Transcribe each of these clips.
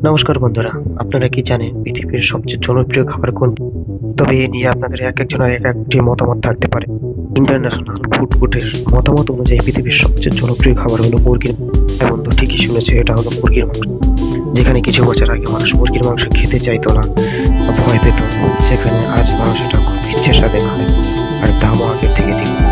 নমস্কার বন্ধুরা, আপনারা কি জানেন পৃথিবীর সবচেয়ে জনপ্রিয় খাবার কোনটি? তবে এ নিয়ে আপনাদের এক একজনের এক একটি মতামত থাকতে পারে। ইন্টারন্যাশনাল ফুড কোর্টের মতামত অনুযায়ী পৃথিবীর সবচেয়ে জনপ্রিয় খাবার হলো মুরগির। হ্যাঁ বন্ধু, ঠিকই শুনেছে, এটা হলো মুরগির মাংস। যেখানে কিছু বছর আগে মানুষ মুরগির মাংস খেতে চাইতো না, ভয় পেত, সেখানে আজ মানুষ এটা খুব ইচ্ছে সাথে খায়, আর দামও আগের থেকে দ্বিগুণ।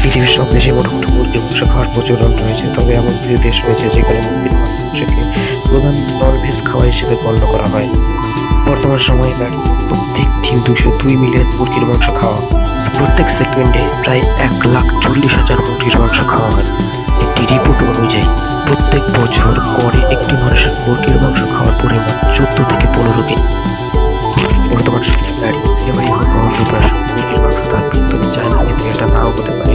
পৃথিবীর সব দেশে মোটামুটি মুরগির মাংস খাওয়ার প্রচলন রয়েছে, তবে এমন কিছু দেশ রয়েছে যেখানে মুরগির মাংসকে প্রধান ননভেজ খাবার হিসেবে গণ্য করা হয়। বর্তমান সময়ে দাঁড়িয়ে প্রত্যেক দিন 202 মিলিয়ন মুরগির মাংস খাওয়া, প্রত্যেক সেকেন্ডে প্রায় 1,40,000 মুরগির মাংস খাওয়া হয়। একটি রিপোর্ট অনুযায়ী প্রত্যেক বছর গড়ে একটি মানুষের মুরগির মাংস খাওয়ার পরিমাণ 14 থেকে 15 কেজি। বর্তমান সময়ে দাঁড়িয়ে এবারই হোক অন্ধ্রপ্রদেশ মুরগির মাংস তার, তবে চায়না কিন্তু এটা নাও হতে পারে,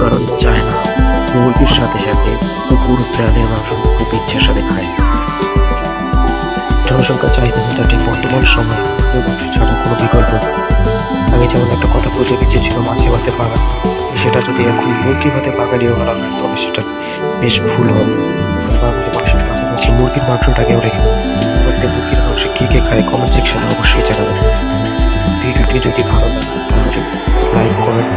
কারণ চায়না মুরগির সাথে সাথে কুকুর প্রাণীর মাংস খুব ইচ্ছার সাথে খায়। জনসংখ্যা চাহিদা মেটাতে বর্তমান সময়ে মুরগির মাংস ছাড়া কোনো বিকল্প নেই। আগে যেমন একটা কথা প্রচলিত ছিল, মাছে ভাতে বাঙালি, সেটা যদি এখন মুরগি ভাতে বাঙালিও বলা হয় তবে সেটা বেশ ভুল হবে। বাঙালি মাংসের পাশাপাশি মুরগির মাংসটাকেও রেখে প্রত্যেক মুরগির মাংস কে কে খায় কমেন্ট সেকশনে অবশ্যই জানাবেন। ভিডিওটি যদি ভালো লাগে তাহলে লাইক, কমেন্ট